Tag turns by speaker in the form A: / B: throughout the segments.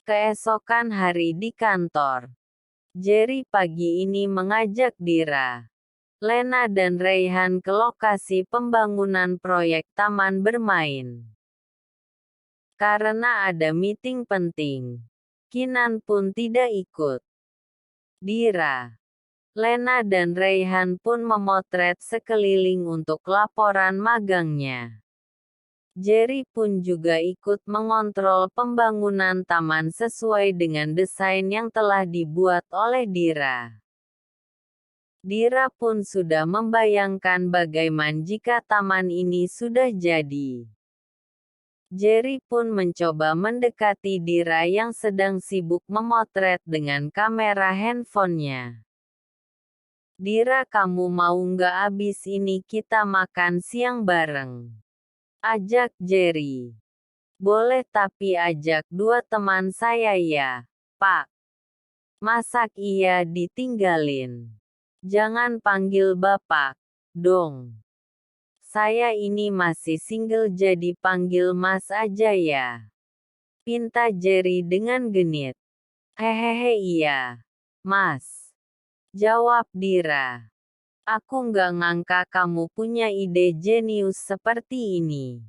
A: Keesokan hari di kantor, Jerry pagi ini mengajak Dira, Lena dan Rayhan ke lokasi pembangunan proyek taman bermain. Karena ada meeting penting, Kinan pun tidak ikut. Dira, Lena dan Rayhan pun memotret sekeliling untuk laporan magangnya. Jerry pun juga ikut mengontrol pembangunan taman sesuai dengan desain yang telah dibuat oleh Dira. Dira pun sudah membayangkan bagaimana jika taman ini sudah jadi. Jerry pun mencoba mendekati Dira yang sedang sibuk memotret dengan kamera handphonenya. Dira, kamu mau nggak abis ini kita makan siang bareng? Ajak Jerry. Boleh, tapi ajak 2 teman saya ya, Pak. Masak iya ditinggalin. Jangan panggil Bapak, dong. Saya ini masih single jadi panggil Mas aja ya. Pinta Jerry dengan genit. Hehehe iya, Mas. Jawab Dira. Aku nggak ngangka kamu punya ide jenius seperti ini.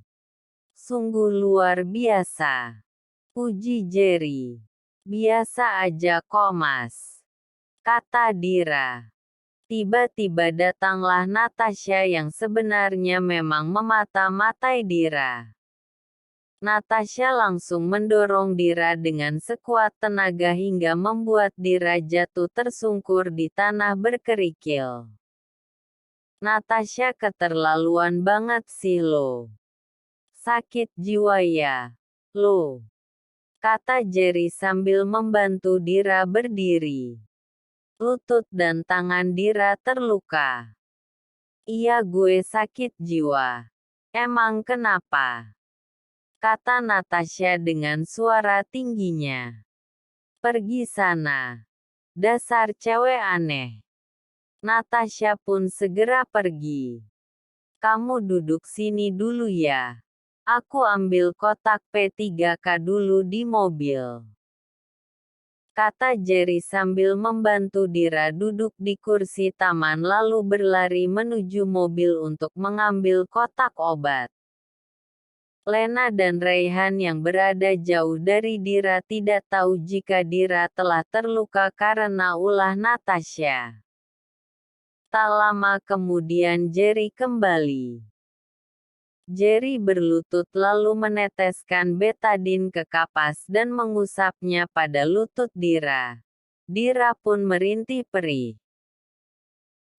A: Sungguh luar biasa. Puji Jerry. Biasa aja kok Mas, kata Dira. Tiba-tiba datanglah Natasha yang sebenarnya memang memata-matai Dira. Natasha langsung mendorong Dira dengan sekuat tenaga hingga membuat Dira jatuh tersungkur di tanah berkerikil. Natasha keterlaluan banget sih lo. Sakit jiwa ya, lo, kata Jerry sambil membantu Dira berdiri. Lutut dan tangan Dira terluka. Iya, gue sakit jiwa. Emang kenapa? Kata Natasha dengan suara tingginya. Pergi sana. Dasar cewek aneh. Natasha pun segera pergi. Kamu duduk sini dulu ya. Aku ambil kotak P3K dulu di mobil. Kata Jerry sambil membantu Dira duduk di kursi taman lalu berlari menuju mobil untuk mengambil kotak obat. Lena dan Rayhan yang berada jauh dari Dira tidak tahu jika Dira telah terluka karena ulah Natasha. Tak lama kemudian Jerry kembali. Jerry berlutut lalu meneteskan betadin ke kapas dan mengusapnya pada lutut Dira. Dira pun merintih perih.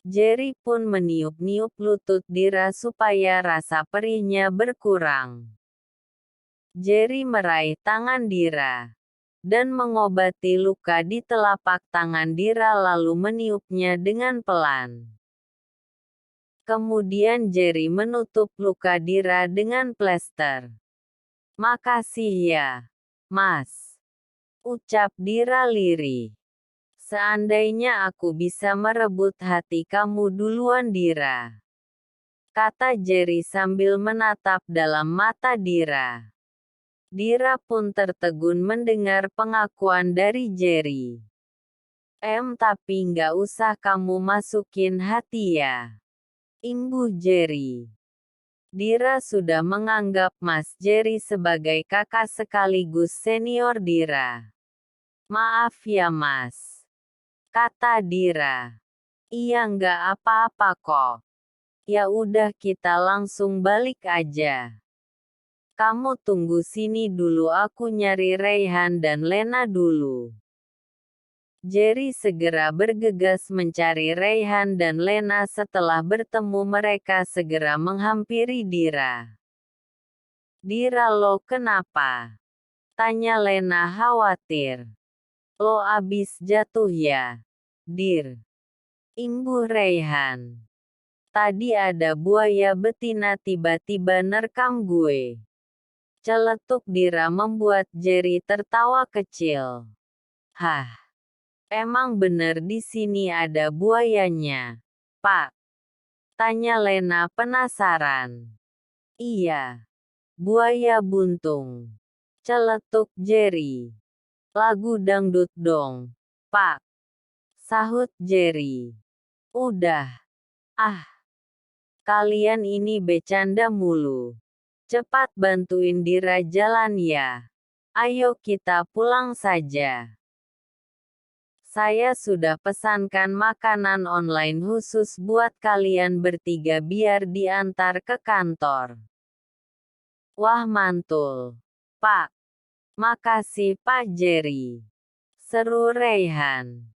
A: Jerry pun meniup-niup lutut Dira supaya rasa perihnya berkurang. Jerry meraih tangan Dira dan mengobati luka di telapak tangan Dira lalu meniupnya dengan pelan. Kemudian Jerry menutup luka Dira dengan plester. Makasih ya, Mas. Ucap Dira lirih. Seandainya aku bisa merebut hati kamu duluan Dira. Kata Jerry sambil menatap dalam mata Dira. Dira pun tertegun mendengar pengakuan dari Jerry. Tapi nggak usah kamu masukin hati ya. Imbuh Jerry. Dira sudah menganggap Mas Jerry sebagai kakak sekaligus senior Dira. Maaf ya Mas, kata Dira. Iya nggak apa-apa kok. Ya udah kita langsung balik aja. Kamu tunggu sini dulu aku nyari Rayhan dan Lena dulu. Jerry segera bergegas mencari Rayhan dan Lena setelah bertemu mereka segera menghampiri Dira. Dira, lo kenapa? Tanya Lena khawatir. Lo abis jatuh ya, Dir? Imbuh Rayhan. Tadi ada buaya betina tiba-tiba nerkam gue. Celetuk Dira membuat Jerry tertawa kecil. Hah? Emang bener di sini ada buayanya, Pak? Tanya Lena penasaran. Iya. Buaya buntung. Celetuk Jerry. Lagu dangdut dong, Pak. Sahut Jerry. Udah. Ah. Kalian ini bercanda mulu. Cepat bantuin Dira jalan ya. Ayo kita pulang saja. Saya sudah pesankan makanan online khusus buat kalian bertiga biar diantar ke kantor. Wah mantul. Pak. Makasih Pak Jerry. Seru Reyhan.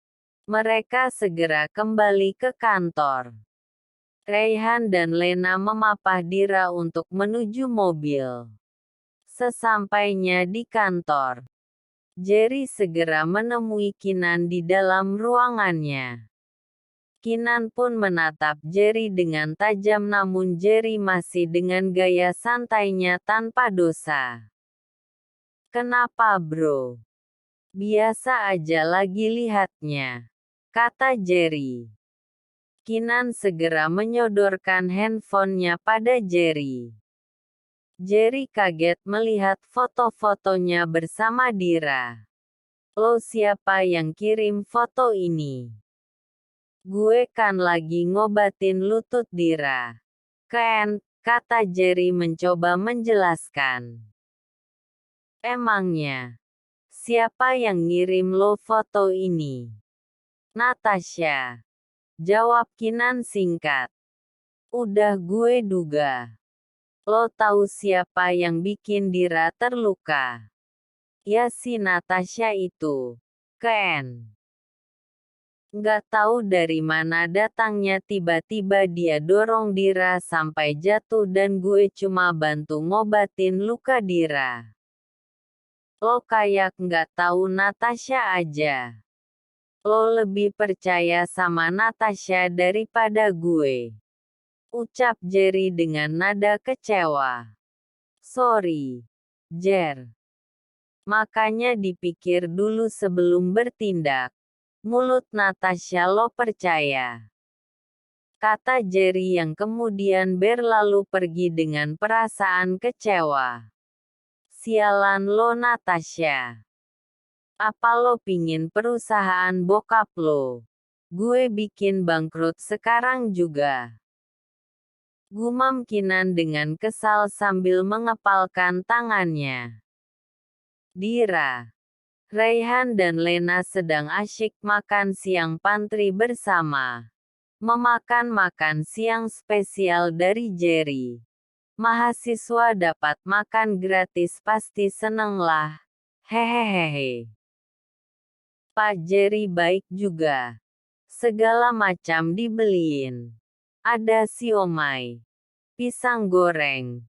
A: Mereka segera kembali ke kantor. Reyhan dan Lena memapah Dira untuk menuju mobil. Sesampainya di kantor, Jerry segera menemui Kinan di dalam ruangannya. Kinan pun menatap Jerry dengan tajam namun Jerry masih dengan gaya santainya tanpa dosa. Kenapa bro? Biasa aja lagi lihatnya, kata Jerry. Kinan segera menyodorkan handphonenya pada Jerry. Jerry kaget melihat foto-fotonya bersama Dira. Lo siapa yang kirim foto ini? Gue kan lagi ngobatin lutut Dira. Ken, kata Jerry mencoba menjelaskan. Emangnya, siapa yang ngirim lo foto ini? Natasha. Jawab Kinan singkat. Udah gue duga. Lo tahu siapa yang bikin Dira terluka? Ya si Natasha itu. Ken. Nggak tahu dari mana datangnya tiba-tiba dia dorong Dira sampai jatuh dan gue cuma bantu ngobatin luka Dira. Lo kayak nggak tahu Natasha aja. Lo lebih percaya sama Natasha daripada gue. Ucap Jerry dengan nada kecewa. Sorry, Jer. Makanya dipikir dulu sebelum bertindak. Mulut Natasha lo percaya. Kata Jerry yang kemudian berlalu pergi dengan perasaan kecewa. Sialan lo Natasha. Apa lo pingin perusahaan bokap lo? Gue bikin bangkrut sekarang juga. Gumam Kinan dengan kesal sambil mengepalkan tangannya. Dira, Reyhan dan Lena sedang asyik makan siang pantry bersama. Memakan makan siang spesial dari Jerry. Mahasiswa dapat makan gratis pasti seneng lah. Hehehehe. Pak Jerry baik juga. Segala macam dibeliin. Ada siomay, pisang goreng,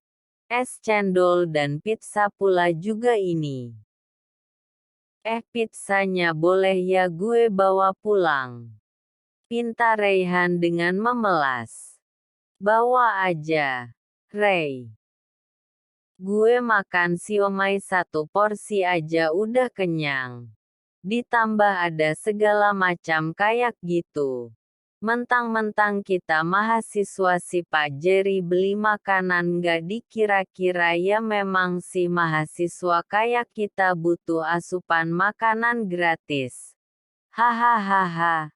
A: es cendol dan pizza pula juga ini. Pizzanya boleh ya gue bawa pulang? Pinta Reyhan dengan memelas. Bawa aja, Rey. Gue makan siomay satu porsi aja udah kenyang. Ditambah ada segala macam kayak gitu. Mentang-mentang kita mahasiswa si Pak Jerry beli makanan nggak dikira-kira ya memang si mahasiswa kayak kita butuh asupan makanan gratis. Hahaha.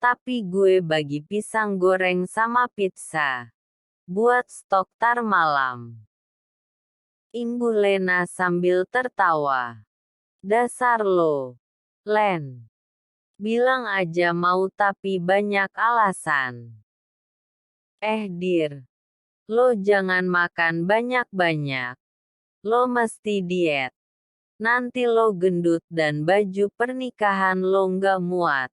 A: Tapi gue bagi pisang goreng sama pizza. Buat stok tar malam. Imbu Lena sambil tertawa. Dasar lo, Len. Bilang aja mau tapi banyak alasan. Dir. Lo jangan makan banyak-banyak. Lo mesti diet. Nanti lo gendut dan baju pernikahan lo nggak muat.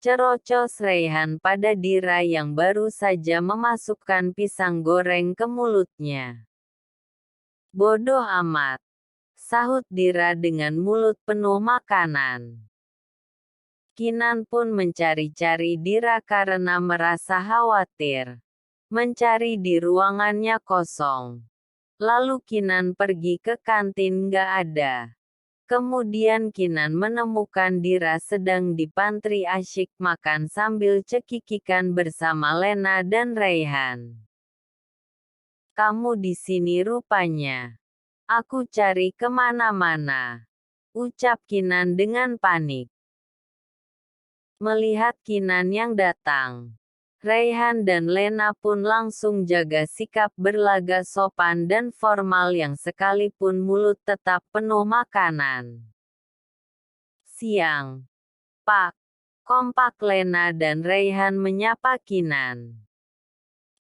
A: Cerocos Reyhan pada Dira yang baru saja memasukkan pisang goreng ke mulutnya. Bodoh amat. Sahut Dira dengan mulut penuh makanan. Kinan pun mencari-cari Dira karena merasa khawatir. Mencari di ruangannya kosong. Lalu Kinan pergi ke kantin nggak ada. Kemudian Kinan menemukan Dira sedang di pantry asyik makan sambil cekikikan bersama Lena dan Reyhan. Kamu di sini rupanya. Aku cari kemana-mana. ucap Kinan dengan panik. Melihat Kinan yang datang, Raihan dan Lena pun langsung jaga sikap berlaga sopan dan formal yang sekalipun mulut tetap penuh makanan. Siang, Pak. Kompak Lena dan Raihan menyapa Kinan.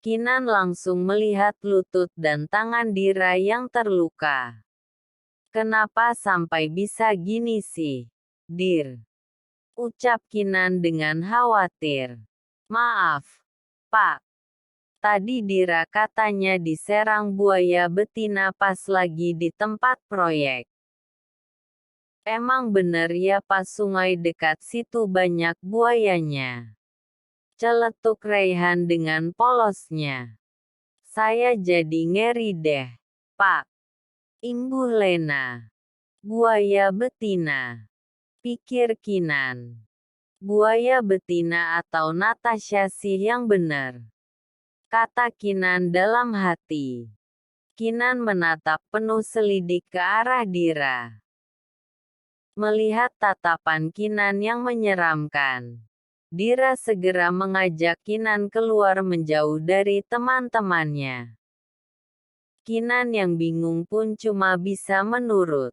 A: Kinan langsung melihat lutut dan tangan Dira yang terluka. Kenapa sampai bisa gini sih, Dir? Ucap Kinan dengan khawatir. Maaf, Pak. Tadi Dira katanya diserang buaya betina pas lagi di tempat proyek. Emang bener ya pas sungai dekat situ banyak buayanya? Celetuk Raihan dengan polosnya. Saya jadi ngeri deh, Pak. Imbuh Lena. Buaya betina. Pikir Kinan. Buaya betina atau Natasha sih yang bener? Kata Kinan dalam hati. Kinan menatap penuh selidik ke arah Dira. Melihat tatapan Kinan yang menyeramkan, Dira segera mengajak Kinan keluar menjauh dari teman-temannya. Kinan yang bingung pun cuma bisa menurut.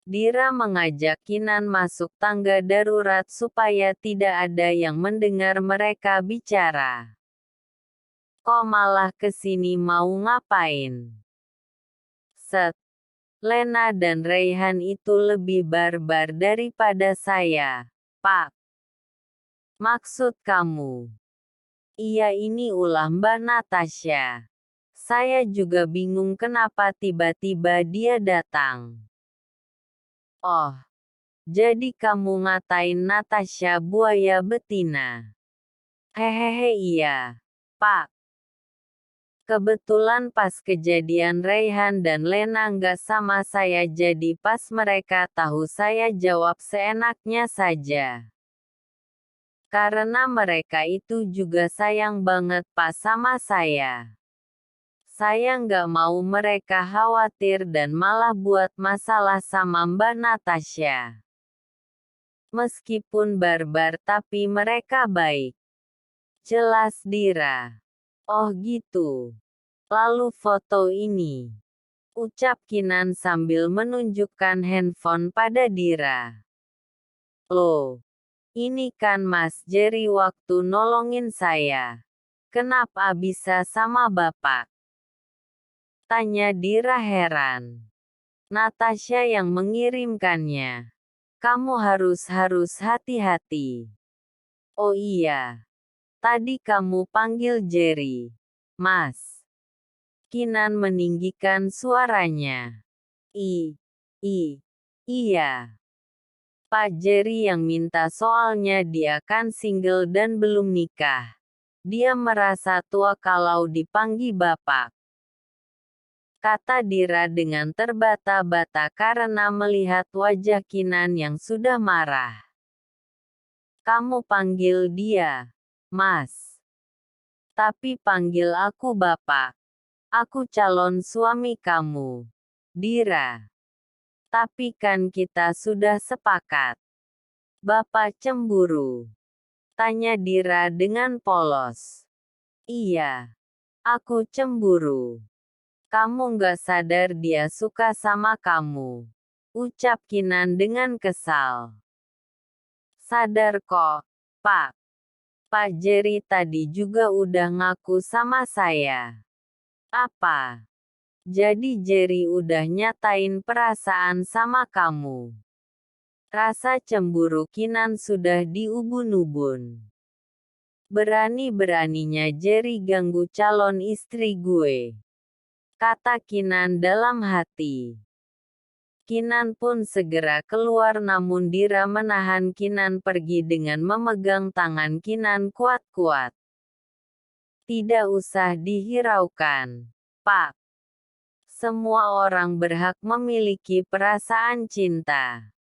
A: Dira mengajak Kinan masuk tangga darurat supaya tidak ada yang mendengar mereka bicara. Kok malah kesini mau ngapain? Set. Lena dan Raihan itu lebih barbar daripada saya, Pak. Maksud kamu? Iya, ini ulah Mbak Natasha. Saya juga bingung kenapa tiba-tiba dia datang. Oh, jadi kamu ngatain Natasha buaya betina? Hehehe, iya, Pak. Kebetulan pas kejadian Raihan dan Lena nggak sama saya, jadi pas mereka tahu saya jawab seenaknya saja. Karena mereka itu juga sayang banget pas sama saya. Saya nggak mau mereka khawatir dan malah buat masalah sama Mbak Natasha. Meskipun barbar tapi mereka baik. Jelas Dira. Oh gitu. Lalu foto ini. Ucap Kinan sambil menunjukkan handphone pada Dira. Loh. Ini kan Mas Jerry waktu nolongin saya. Kenapa bisa sama Bapak? Tanya Dira heran. Natasha yang mengirimkannya. Kamu harus hati-hati. Oh iya. Tadi kamu panggil Jerry, Mas. Kinan meninggikan suaranya. Iya. Pak Jerry yang minta, soalnya dia kan single dan belum nikah. Dia merasa tua kalau dipanggil Bapak. Kata Dira dengan terbata-bata karena melihat wajah Kinan yang sudah marah. Kamu panggil dia, Mas. Tapi panggil aku Bapak. Aku calon suami kamu, Dira. Tapi kan kita sudah sepakat. Bapak cemburu? Tanya Dira dengan polos. Iya. Aku cemburu. Kamu nggak sadar dia suka sama kamu? Ucap Kinan dengan kesal. Sadar kok, Pak. Pak Jerry tadi juga udah ngaku sama saya. Apa? Jadi Jerry udah nyatain perasaan sama kamu? Rasa cemburu Kinan sudah diubun-ubun. Berani-beraninya Jerry ganggu calon istri gue. Kata Kinan dalam hati. Kinan pun segera keluar namun Dira menahan Kinan pergi dengan memegang tangan Kinan kuat-kuat. Tidak usah dihiraukan, Pak. Semua orang berhak memiliki perasaan cinta.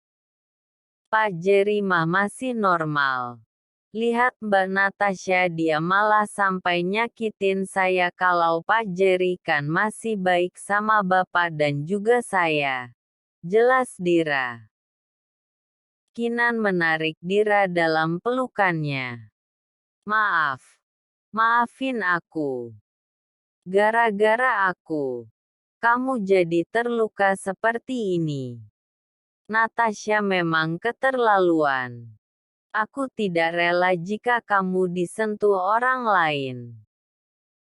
A: Pak Jerry mah masih normal. Lihat Mbak Natasha, dia malah sampai nyakitin saya, kalau Pak Jerry kan masih baik sama Bapak dan juga saya. Jelas Dira. Kinan menarik Dira dalam pelukannya. Maaf. Maafin aku. Gara-gara aku, kamu jadi terluka seperti ini. Natasha memang keterlaluan. Aku tidak rela jika kamu disentuh orang lain.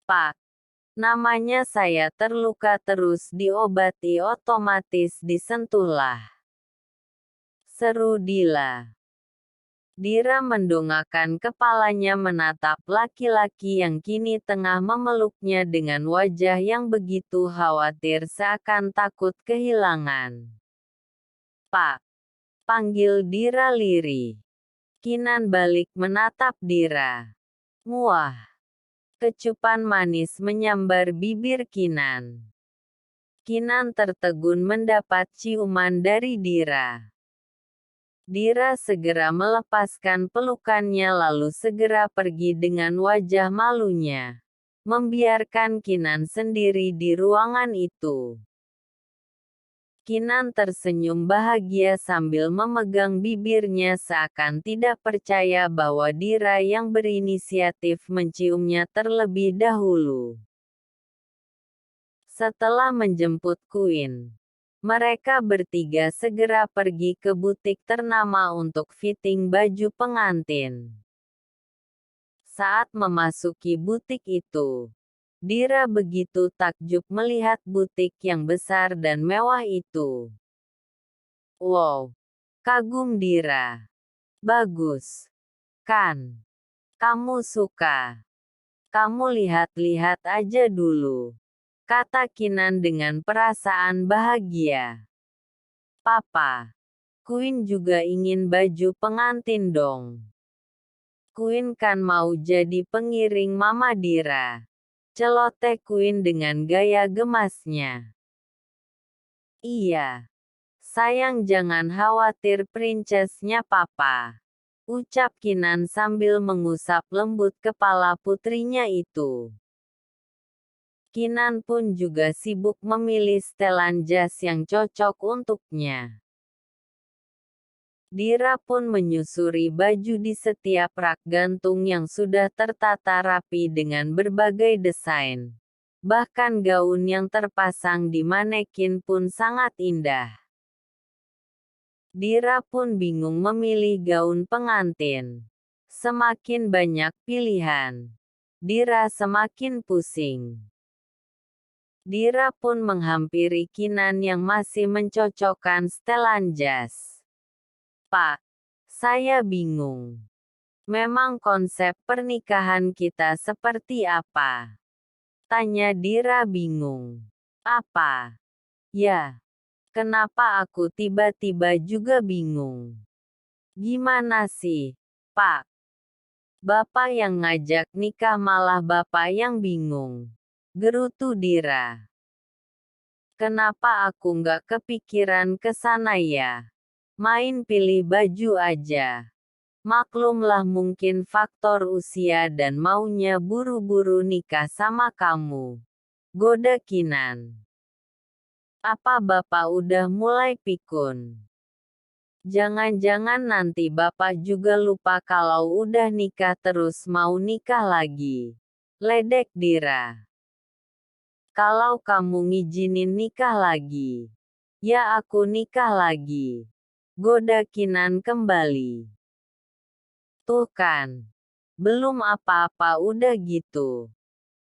A: Pak, namanya saya terluka terus diobati otomatis disentuhlah. Seru Dila. Dira mendongakkan kepalanya menatap laki-laki yang kini tengah memeluknya dengan wajah yang begitu khawatir seakan takut kehilangan. Pak, panggil Dira lirih. Kinan balik menatap Dira. Muah. Kecupan manis menyambar bibir Kinan. Kinan tertegun mendapat ciuman dari Dira. Dira segera melepaskan pelukannya lalu segera pergi dengan wajah malunya. Membiarkan Kinan sendiri di ruangan itu. Kinan tersenyum bahagia sambil memegang bibirnya seakan tidak percaya bahwa Dira yang berinisiatif menciumnya terlebih dahulu. Setelah menjemput Queen, mereka bertiga segera pergi ke butik ternama untuk fitting baju pengantin. Saat memasuki butik itu, Dira begitu takjub melihat butik yang besar dan mewah itu. Wow, kagum Dira. Bagus. Kan? Kamu suka? Kamu lihat-lihat aja dulu. Kata Kinan dengan perasaan bahagia. Papa, Queen juga ingin baju pengantin dong. Queen kan mau jadi pengiring Mama Dira. Celoteh Queen dengan gaya gemasnya. Iya. Sayang jangan khawatir princessnya Papa. Ucap Kinan sambil mengusap lembut kepala putrinya itu. Kinan pun juga sibuk memilih setelan jas yang cocok untuknya. Dira pun menyusuri baju di setiap rak gantung yang sudah tertata rapi dengan berbagai desain. Bahkan gaun yang terpasang di manekin pun sangat indah. Dira pun bingung memilih gaun pengantin. Semakin banyak pilihan, Dira semakin pusing. Dira pun menghampiri Kinan yang masih mencocokkan setelan jas. Pak, saya bingung. Memang konsep pernikahan kita seperti apa? Tanya Dira bingung. Apa? Ya, kenapa aku tiba-tiba juga bingung? Gimana sih, Pak? Bapak yang ngajak nikah malah Bapak yang bingung. Gerutu Dira. Kenapa aku nggak kepikiran ke sana ya? Main pilih baju aja. Maklumlah mungkin faktor usia dan maunya buru-buru nikah sama kamu. Goda Kinan. Apa Bapak udah mulai pikun? Jangan-jangan nanti Bapak juga lupa kalau udah nikah terus mau nikah lagi. Ledek Dira. Kalau kamu ngizinin nikah lagi, ya aku nikah lagi. Goda Kinan kembali. Tuh kan, belum apa-apa udah gitu.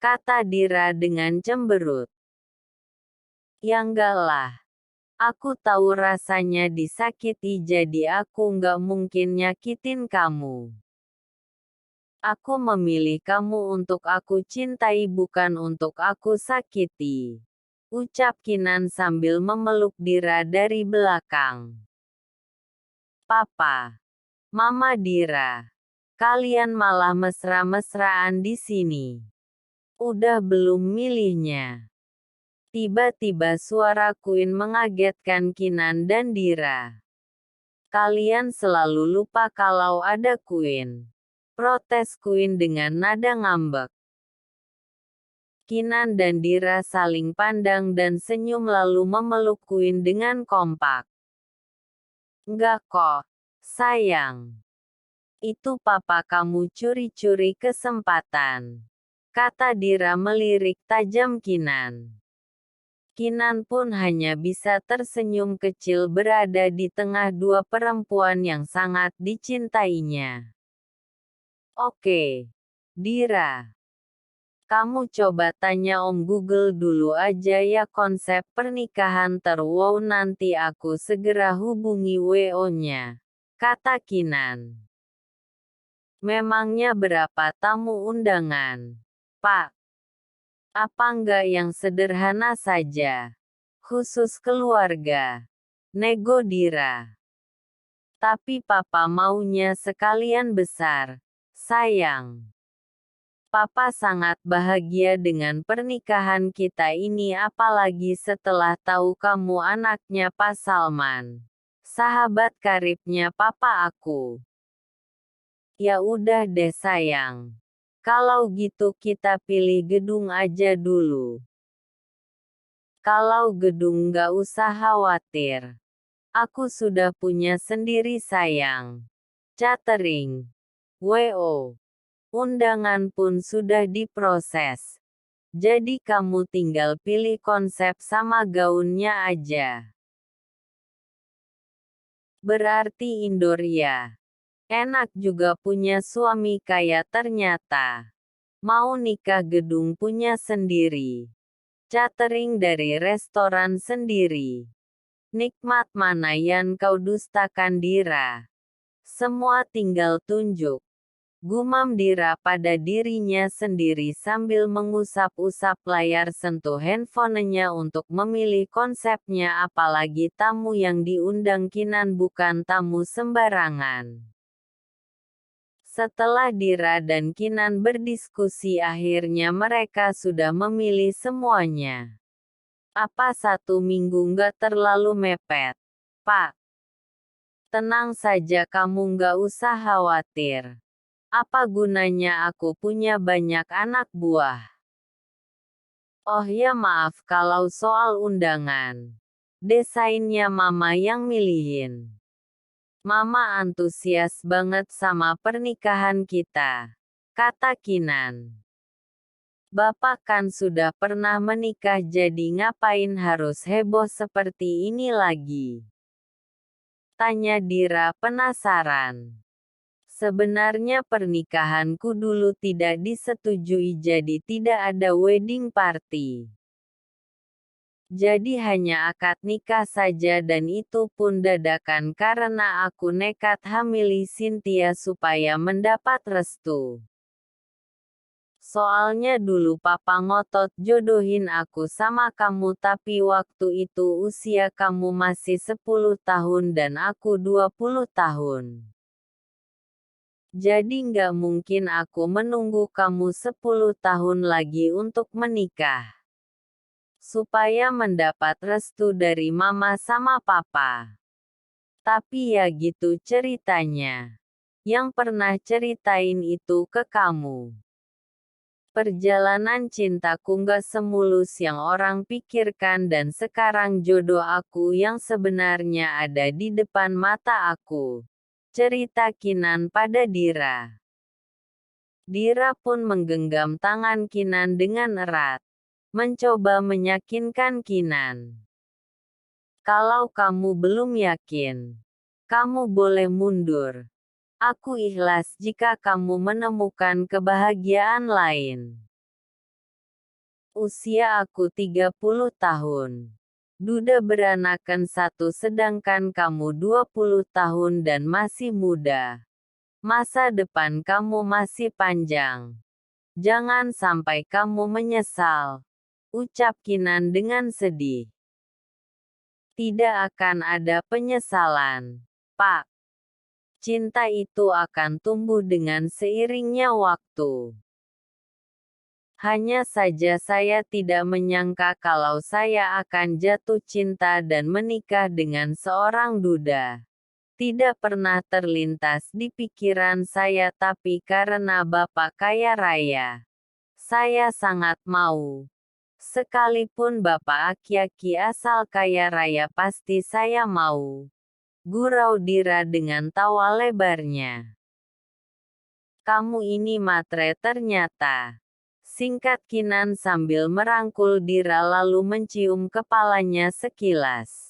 A: Kata Dira dengan cemberut. Ya enggak lah. Aku tahu rasanya disakiti jadi aku nggak mungkin nyakitin kamu. Aku memilih kamu untuk aku cintai bukan untuk aku sakiti. Ucap Kinan sambil memeluk Dira dari belakang. Papa, Mama Dira, kalian malah mesra-mesraan di sini. Udah belum milihnya? Tiba-tiba suara Queen mengagetkan Kinan dan Dira. Kalian selalu lupa kalau ada Queen. Protes Queen dengan nada ngambek. Kinan dan Dira saling pandang dan senyum lalu memeluk Queen dengan kompak. Enggak kok, sayang. Itu papa kamu curi-curi kesempatan, kata Dira melirik tajam Kinan. Kinan pun hanya bisa tersenyum kecil berada di tengah dua perempuan yang sangat dicintainya. Oke, Dira. Kamu coba tanya Om Google dulu aja ya konsep pernikahan terwow nanti aku segera hubungi WO-nya, kata Kinan. Memangnya berapa tamu undangan, Pak? Apa enggak yang sederhana saja? Khusus keluarga. Nego Dira. Tapi papa maunya sekalian besar, sayang. Papa sangat bahagia dengan pernikahan kita ini apalagi setelah tahu kamu anaknya Pak Salman. Sahabat karibnya papa aku. Ya udah deh sayang. Kalau gitu kita pilih gedung aja dulu. Kalau gedung nggak usah khawatir. Aku sudah punya sendiri sayang. Catering. WO. Undangan pun sudah diproses. Jadi kamu tinggal pilih konsep sama gaunnya aja. Berarti indoor ya. Enak juga punya suami kaya ternyata. Mau nikah gedung punya sendiri. Catering dari restoran sendiri. Nikmat mana yang kau dustakan Dira? Semua tinggal tunjuk. Gumam Dira pada dirinya sendiri sambil mengusap-usap layar sentuh handphonenya untuk memilih konsepnya apalagi tamu yang diundang Kinan bukan tamu sembarangan. Setelah Dira dan Kinan berdiskusi akhirnya mereka sudah memilih semuanya. Apa 1 minggu nggak terlalu mepet, Pak? Tenang saja kamu nggak usah khawatir. Apa gunanya aku punya banyak anak buah? Oh ya maaf kalau soal undangan. Desainnya mama yang milihin. Mama antusias banget sama pernikahan kita, kata Kinan. Bapak kan sudah pernah menikah jadi ngapain harus heboh seperti ini lagi? Tanya Dira penasaran. Sebenarnya pernikahanku dulu tidak disetujui jadi tidak ada wedding party. Jadi hanya akad nikah saja dan itu pun dadakan karena aku nekat hamili Cynthia supaya mendapat restu. Soalnya dulu papa ngotot jodohin aku sama kamu tapi waktu itu usia kamu masih 10 tahun dan aku 20 tahun. Jadi nggak mungkin aku menunggu kamu 10 tahun lagi untuk menikah. Supaya mendapat restu dari mama sama papa. Tapi ya gitu ceritanya. Yang pernah ceritain itu ke kamu. Perjalanan cintaku nggak semulus yang orang pikirkan dan sekarang jodoh aku yang sebenarnya ada di depan mata aku. Cerita Kinan pada Dira. Dira pun menggenggam tangan Kinan dengan erat. Mencoba meyakinkan Kinan. Kalau kamu belum yakin, kamu boleh mundur. Aku ikhlas jika kamu menemukan kebahagiaan lain. Usia aku 30 tahun. Duda beranakan satu sedangkan kamu 20 tahun dan masih muda. Masa depan kamu masih panjang. Jangan sampai kamu menyesal. Ucap Kinan dengan sedih. Tidak akan ada penyesalan, Pak. Cinta itu akan tumbuh dengan seiringnya waktu. Hanya saja saya tidak menyangka kalau saya akan jatuh cinta dan menikah dengan seorang duda. Tidak pernah terlintas di pikiran saya tapi karena Bapak kaya raya. Saya sangat mau. Sekalipun Bapak aki-aki asal kaya raya pasti saya mau. gurau Dira dengan tawa lebarnya. Kamu ini matre ternyata. Singkat Kinan sambil merangkul Dira lalu mencium kepalanya sekilas.